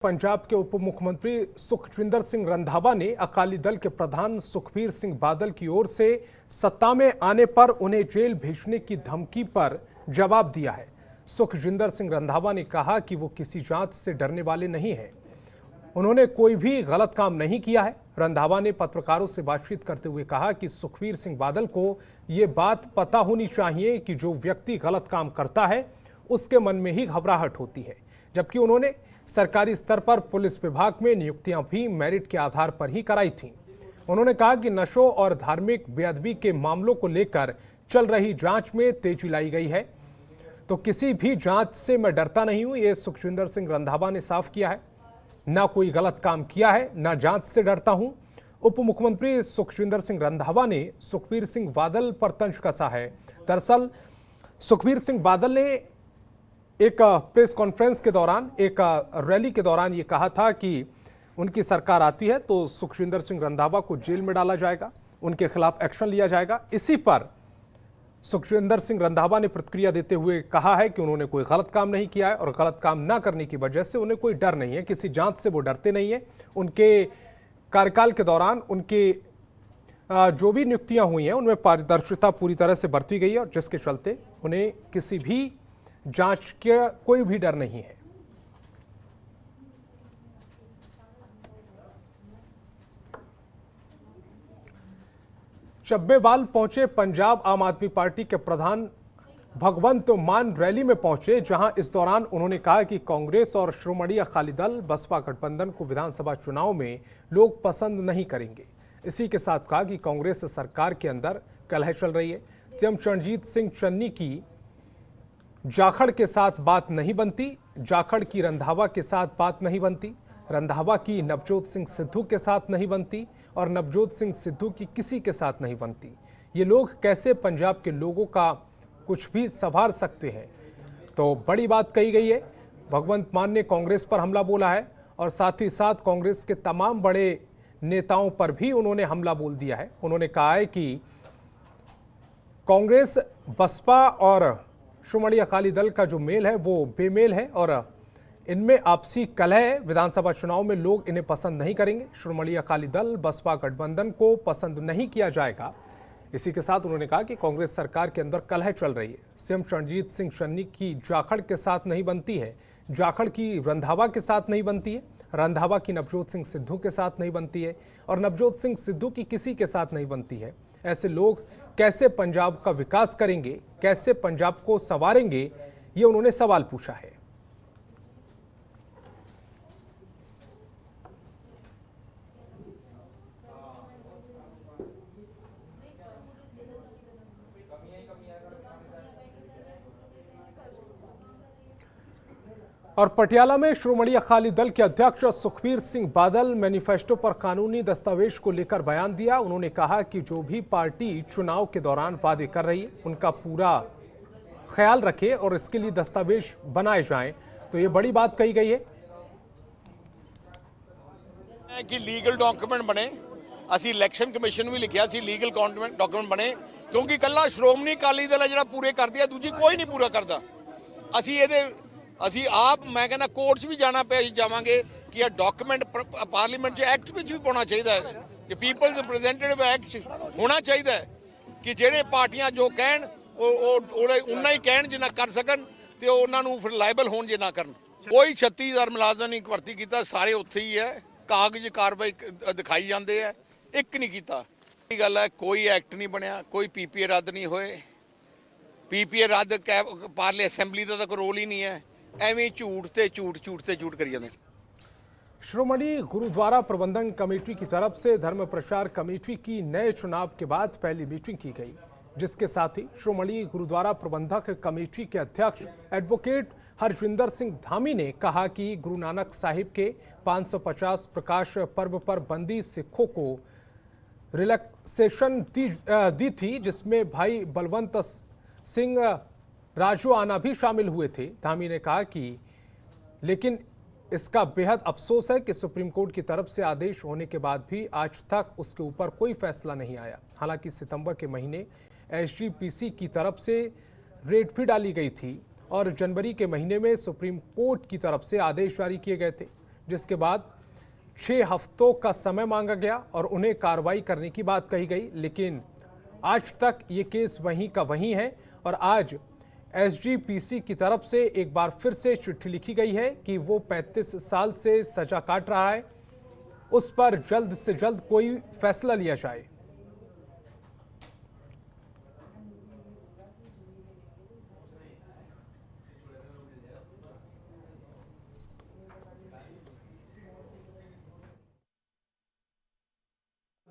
पंजाब के उप मुख्यमंत्री सुखविंदर सिंह रंधावा ने अकाली दल के प्रधान सुखबीर सिंह बादल की ओर से सत्ता में आने पर उन्हें जेल भेजने की धमकी पर जवाब दिया है। सुखविंदर सिंह रंधावा ने कहा कि वो किसी जांच से डरने वाले नहीं हैं। उन्होंने कोई भी गलत काम नहीं किया है। रंधावा ने पत्रकारों से बातचीत करते हुए कहा कि सुखबीर सिंह बादल को ये बात पता होनी चाहिए कि जो व्यक्ति गलत काम करता है उसके मन में ही घबराहट होती है, जबकि उन्होंने सरकारी स्तर पर पुलिस विभाग में नियुक्तियां भी मेरिट के आधार पर ही कराई थीं। उन्होंने कहा कि नशों और धार्मिक बेअदबी के मामलों को लेकर चल रही जांच में तेजी लाई गई है, तो किसी भी जांच से मैं डरता नहीं हूं, ये सुखविंदर सिंह रंधावा ने साफ किया है। ना कोई गलत काम किया है, ना जांच से डरता हूं। उप मुख्यमंत्री सुखविंदर सिंह रंधावा ने सुखबीर सिंह बादल पर तंज कसा है। दरअसल सुखबीर सिंह बादल ने एक प्रेस कॉन्फ्रेंस के दौरान, एक रैली के दौरान ये कहा था कि उनकी सरकार आती है तो सुखविंदर सिंह रंधावा को जेल में डाला जाएगा, उनके खिलाफ एक्शन लिया जाएगा। इसी पर सुखविंदर सिंह रंधावा ने प्रतिक्रिया देते हुए कहा है कि उन्होंने कोई गलत काम नहीं किया है और गलत काम ना करने की वजह से उन्हें कोई डर नहीं है, किसी जांच से वो डरते नहीं है। उनके कार्यकाल के दौरान उनके जो भी नियुक्तियां हुई हैं उनमें पारदर्शिता पूरी तरह से बरती गई है और जिसके चलते उन्हें किसी भी जांच का कोई भी डर नहीं है। चब्बेवाल पहुंचे पंजाब आम आदमी पार्टी के प्रधान भगवंत मान रैली में पहुंचे, जहां इस दौरान उन्होंने कहा कि कांग्रेस और श्रोमणी अकाली दल बसपा गठबंधन को विधानसभा चुनाव में लोग पसंद नहीं करेंगे। इसी के साथ कहा कि कांग्रेस सरकार के अंदर कलह चल रही है। सीएम रणजीत सिंह चन्नी की जाखड़ के साथ बात नहीं बनती, जाखड़ की रंधावा के साथ बात नहीं बनती, रंधावा की नवजोत सिंह सिद्धू के साथ नहीं बनती और नवजोत सिंह सिद्धू की किसी के साथ नहीं बनती। ये लोग कैसे पंजाब के लोगों का कुछ भी संभाल सकते हैं, तो बड़ी बात कही गई है। भगवंत मान ने कांग्रेस पर हमला बोला है और साथ ही साथ कांग्रेस के तमाम बड़े नेताओं पर भी उन्होंने हमला बोल दिया है। उन्होंने कहा है कि कांग्रेस, बसपा और श्रोमणी अकाली दल का जो मेल है वो बेमेल है और इनमें आपसी कलह है। विधानसभा चुनाव में लोग इन्हें पसंद नहीं करेंगे। श्रोमणी अकाली दल बसपा गठबंधन को पसंद नहीं किया जाएगा। इसी के साथ उन्होंने कहा कि कांग्रेस सरकार के अंदर कलह चल रही है। सीएम रणजीत सिंह चन्नी की जाखड़ के साथ नहीं बनती है, जाखड़ की रंधावा के साथ नहीं बनती है, रंधावा की नवजोत सिंह सिद्धू के साथ नहीं बनती है और नवजोत सिंह सिद्धू की किसी के साथ नहीं बनती है। ऐसे लोग कैसे पंजाब का विकास करेंगे, कैसे पंजाब को संवारेंगे, ये उन्होंने सवाल पूछा है। और पटियाला में श्रोमणी अकाली दल के अध्यक्ष सुखबीर सिंह बादल मैनिफेस्टो पर कानूनी दस्तावेज को लेकर बयान दिया। उन्होंने कहा कि जो भी पार्टी चुनाव के दौरान वादे कर रही है उनका पूरा ख्याल रखे और इसके लिए दस्तावेज बनाए जाएं, तो ये बड़ी बात कही गई है कि लीगल डॉक्यूमेंट बने। ਅਸੀਂ इलैक्शन कमीशन भी लिखिया सी लीगल डॉक्यूमेंट बने, क्योंकि कल्ला श्रोमणी अकाली दल है जो पूरे करती है, दूजी कोई नहीं पूरा करता। ਅਸੀਂ ਆਪ मैं कहना कोर्ट्स भी जाना पे जावांगे कि यह डॉक्यूमेंट पार्लीमेंट एक्ट भी पाना चाहिए कि पीपल्स रिप्रेजेंटेटिव एक्ट होना चाहिए कि ਜਿਹੜੇ पार्टियां जो कहन उन्ना ही कहन जिन्ना कर सकन ते उन्होंने फिर लाइबल होन जे ना करन। कोई 36,000 मुलाजम नहीं भर्ती किया, सारे उत्थे ही है, कागज कार्रवाई दिखाई जाते हैं, एक नहीं किया। गल है कोई एक्ट नहीं बनया, कोई पीपीए रद्द नहीं होए। पीपीए रद्द पार्ली असैंबली का तो कोई रोल ही नहीं है, एवं झूठ ते झूठ करी जाते। श्रोमणी गुरुद्वारा प्रबंधन कमेटी की तरफ से धर्म प्रचार कमेटी की नए चुनाव के बाद पहली मीटिंग की गई, जिसके साथ ही श्रोमणी गुरुद्वारा प्रबंधक कमेटी के अध्यक्ष एडवोकेट हरजिंदर सिंह धामी ने कहा कि गुरु नानक साहिब के 550 प्रकाश पर्व पर बंदी सिखों को रिलैक्सेशन दी थी, जिसमें भाई बलवंत सिंह राजू आना भी शामिल हुए थे। धामी ने कहा कि लेकिन इसका बेहद अफसोस है कि सुप्रीम कोर्ट की तरफ से आदेश होने के बाद भी आज तक उसके ऊपर कोई फैसला नहीं आया। हालांकि सितंबर के महीने एसजीपीसी की तरफ से रेड भी डाली गई थी और जनवरी के महीने में सुप्रीम कोर्ट की तरफ से आदेश जारी किए गए थे। जिसके बाद 6 हफ्तों का समय मांगा गया और उन्हें कार्रवाई करने की बात कही गई। लेकिन आज तक ये केस वहीं का वहीं है और आज एसजीपीसी की तरफ से एक बार फिर से चिट्ठी लिखी गई है कि वो 35 साल से सजा काट रहा है, उस पर जल्द से जल्द कोई फैसला लिया जाए।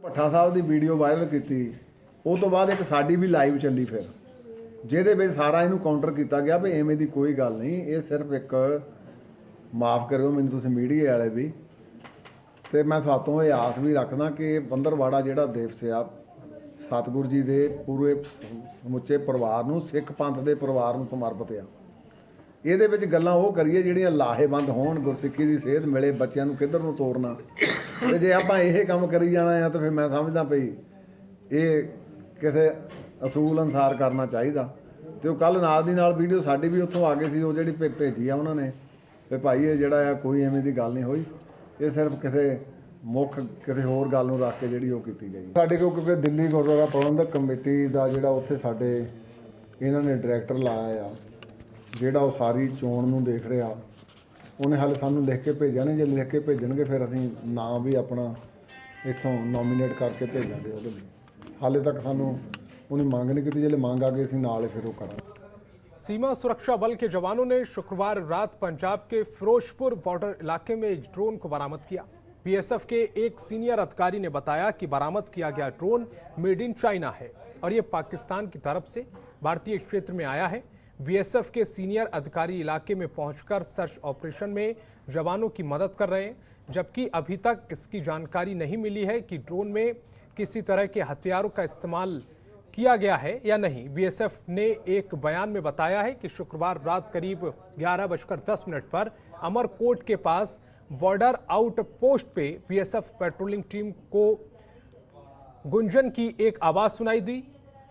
ਭੱਠਾ ਸਾਹਿਬ ਦੀ ਵੀਡੀਓ ਵਾਇਰਲ ਕੀਤੀ, ਉਹ ਤੋਂ ਬਾਅਦ ਇੱਕ ਸਾਡੀ ਵੀ ਲਾਈਵ ਚੱਲੀ ਫਿਰ, ਜਿਹਦੇ ਵਿੱਚ ਸਾਰਾ ਇਹਨੂੰ ਕਾਊਂਟਰ ਕੀਤਾ ਗਿਆ ਵੀ ਐਵੇਂ ਦੀ ਕੋਈ ਗੱਲ ਨਹੀਂ, ਇਹ ਸਿਰਫ ਇੱਕ ਮਾਫ ਕਰਿਓ ਮੈਨੂੰ ਤੁਸੀਂ ਮੀਡੀਆ ਵਾਲੇ ਵੀ, ਤੇ ਮੈਂ ਤੁਹਾਤੋਂ ਇਹ ਆਸ ਵੀ ਰੱਖਦਾ ਕਿ ਬੰਦਰਵਾੜਾ ਜਿਹੜਾ ਦਿਵਸ ਆ ਸਤਿਗੁਰ ਜੀ ਦੇ ਪੂਰੇ ਸਮੁੱਚੇ ਪਰਿਵਾਰ ਨੂੰ, ਸਿੱਖ ਪੰਥ ਦੇ ਪਰਿਵਾਰ ਨੂੰ ਸਮਰਪਿਤ ਆ। ਇਹਦੇ ਵਿੱਚ ਗੱਲਾਂ ਉਹ ਕਰੀਏ ਜਿਹੜੀਆਂ ਲਾਹੇਵੰਦ ਹੋਣ, ਗੁਰਸਿੱਖੀ ਦੀ ਸੇਧ ਮਿਲੇ, ਬੱਚਿਆਂ ਨੂੰ ਕਿੱਧਰ ਨੂੰ ਤੋਰਨਾ। ਤੇ ਜੇ ਆਪਾਂ ਇਹ ਕੰਮ ਕਰੀ ਜਾਣਾ ਆ ਤਾਂ ਫਿਰ ਮੈਂ ਸਮਝਦਾ ਭਈ ਇਹ ਕਿਸੇ ਅਸੂਲ ਅਨੁਸਾਰ ਕਰਨਾ ਚਾਹੀਦਾ। ਤੇ ਉਹ ਕੱਲ ਨਾਲ ਦੀ ਨਾਲ ਵੀਡੀਓ ਸਾਡੀ ਵੀ ਉੱਥੋਂ ਆ ਗਈ ਸੀ, ਉਹ ਜਿਹੜੀ ਭੇਜੀ ਆ ਉਹਨਾਂ ਨੇ ਵੀ ਭਾਈ ਇਹ ਜਿਹੜਾ ਆ ਕੋਈ ਐਵੇਂ ਦੀ ਗੱਲ ਨਹੀਂ ਹੋਈ, ਇਹ ਸਿਰਫ ਕਿਸੇ ਮੁੱਖ ਕਿਸੇ ਹੋਰ ਗੱਲ ਨੂੰ ਰੱਖ ਕੇ ਜਿਹੜੀ ਉਹ ਕੀਤੀ ਗਈ। ਸਾਡੇ ਕੋਲ ਕਿਉਂਕਿ ਦਿੱਲੀ ਗੁਰਦੁਆਰਾ ਪ੍ਰਬੰਧਕ ਕਮੇਟੀ ਦਾ ਜਿਹੜਾ ਉੱਥੇ ਸਾਡੇ ਇਹਨਾਂ ਨੇ ਡਾਇਰੈਕਟਰ ਲਾਇਆ ਆ, ਜਿਹੜਾ ਉਹ ਸਾਰੀ ਚੋਣ ਨੂੰ ਦੇਖ ਰਿਹਾ, ਉਹਨੇ ਹਾਲੇ ਸਾਨੂੰ ਲਿਖ ਕੇ ਭੇਜਿਆ ਨੇ। ਜੇ ਲਿਖ ਕੇ ਭੇਜਣਗੇ ਫਿਰ ਅਸੀਂ ਨਾਂ ਵੀ ਆਪਣਾ ਇੱਥੋਂ ਨੋਮੀਨੇਟ ਕਰਕੇ ਭੇਜਾਂਗੇ ਉਹਦੇ ਲਈ। ਹਾਲੇ ਤੱਕ ਸਾਨੂੰ ਉਹਨੇ ਮੰਗ नहीं की, जब मांग आ गई ਅਸੀਂ ਨਾਲ फिर वो करा। सीमा सुरक्षा बल के जवानों ने शुक्रवार रात पंजाब के फिरोजपुर बॉर्डर इलाके में एक ड्रोन को बरामद किया। बीएसएफ के एक सीनियर अधिकारी ने बताया कि बरामद किया गया ड्रोन मेड इन चाइना है और ये पाकिस्तान की तरफ से भारतीय क्षेत्र में आया है। बीएसएफ के सीनियर अधिकारी इलाके में पहुंचकर सर्च ऑपरेशन में जवानों की मदद कर रहे हैं, जबकि अभी तक इसकी जानकारी नहीं मिली है कि ड्रोन में किसी तरह के हथियारों का इस्तेमाल किया गया है या नहीं। बीएसएफ ने एक बयान में बताया है कि शुक्रवार रात करीब 11:10 पर अमरकोट के पास बॉर्डर आउट पोस्ट पे बीएसएफ पेट्रोलिंग टीम को गुंजन की एक आवाज सुनाई दी।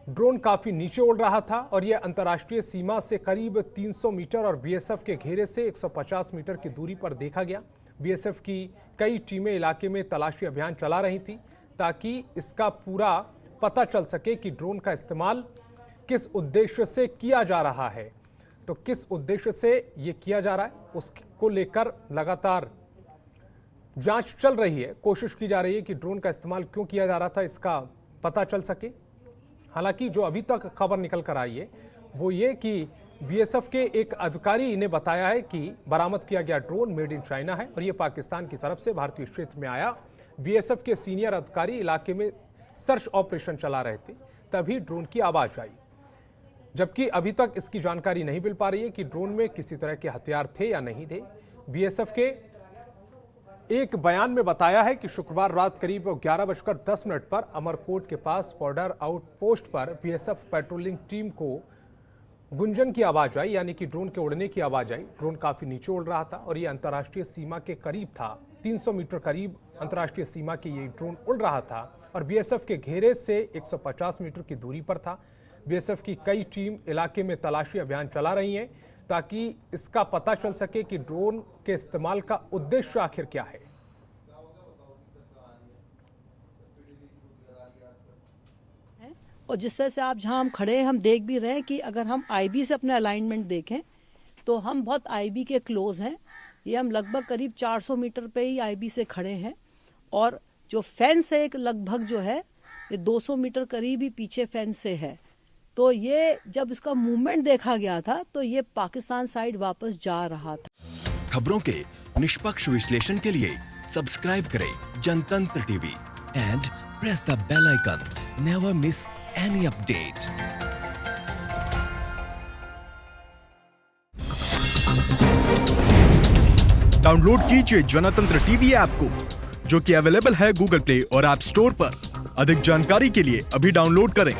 ड्रोन काफी नीचे उड़ रहा था और यह अंतर्राष्ट्रीय सीमा से करीब 300 मीटर और बीएसएफ के घेरे से 150 मीटर की दूरी पर देखा गया। बीएसएफ की कई टीमें इलाके में तलाशी अभियान चला रही थी ताकि इसका पूरा पता चल सके कि ड्रोन का इस्तेमाल किस उद्देश्य से किया जा रहा है। तो किस उद्देश्य से ये किया जा रहा है उसको लेकर लगातार जांच चल रही है, कोशिश की जा रही है कि ड्रोन का इस्तेमाल क्यों किया जा रहा था इसका पता चल सके। हालांकि जो अभी तक खबर निकल कर आई है वो ये कि बीएसएफ के एक अधिकारी ने बताया है कि बरामद किया गया ड्रोन मेड इन चाइना है और ये पाकिस्तान की तरफ से भारतीय क्षेत्र में आया। बीएसएफ के सीनियर अधिकारी इलाके में सर्च ऑपरेशन चला रहे थे, तभी ड्रोन की आवाज आई, जबकि अभी तक इसकी जानकारी नहीं मिल पा रही है कि ड्रोन में किसी तरह के हथियार थे या नहीं थे। बीएसएफ के एक बयान में बताया है कि शुक्रवार रात करीब 11:10 पर अमरकोट के पास बॉर्डर आउट पोस्ट पर बीएसएफ पेट्रोलिंग टीम को गुंजन की आवाज आई, यानी कि ड्रोन के उड़ने की आवाज आई। ड्रोन काफी नीचे उड़ रहा था और ये अंतर्राष्ट्रीय सीमा के करीब था, 300 मीटर करीब अंतर्राष्ट्रीय सीमा के ये ड्रोन उड़ रहा था और बीएसएफ के घेरे से 150 मीटर की दूरी पर था। बीएसएफ की कई टीम इलाके में तलाशी अभियान चला रही हैं ताकि इसका पता चल सके कि ड्रोन के इस्तेमाल का उद्देश्य आखिर क्या है। और जिस तरह से आप जहां हम खड़े हैं, हम देख भी रहे हैं कि अगर हम आईबी से अपने अलाइनमेंट देखें तो हम बहुत आईबी के क्लोज हैं। ये हम लगभग करीब 400 मीटर पे ही आईबी से खड़े हैं और जो फेंस है एक लगभग जो है ये 200 मीटर करीब ही पीछे फेंस से है। तो ये जब इसका मूवमेंट देखा गया था तो ये पाकिस्तान साइड वापस जा रहा था। खबरों के निष्पक्ष विश्लेषण के लिए सब्सक्राइब करें Jantantra TV and press the bell icon. Never miss any update. Download कीजिए जनतंत्र टीवी ऐप को, जो कि अवेलेबल है गूगल प्ले और ऐप स्टोर पर। अधिक जानकारी के लिए अभी डाउनलोड करें।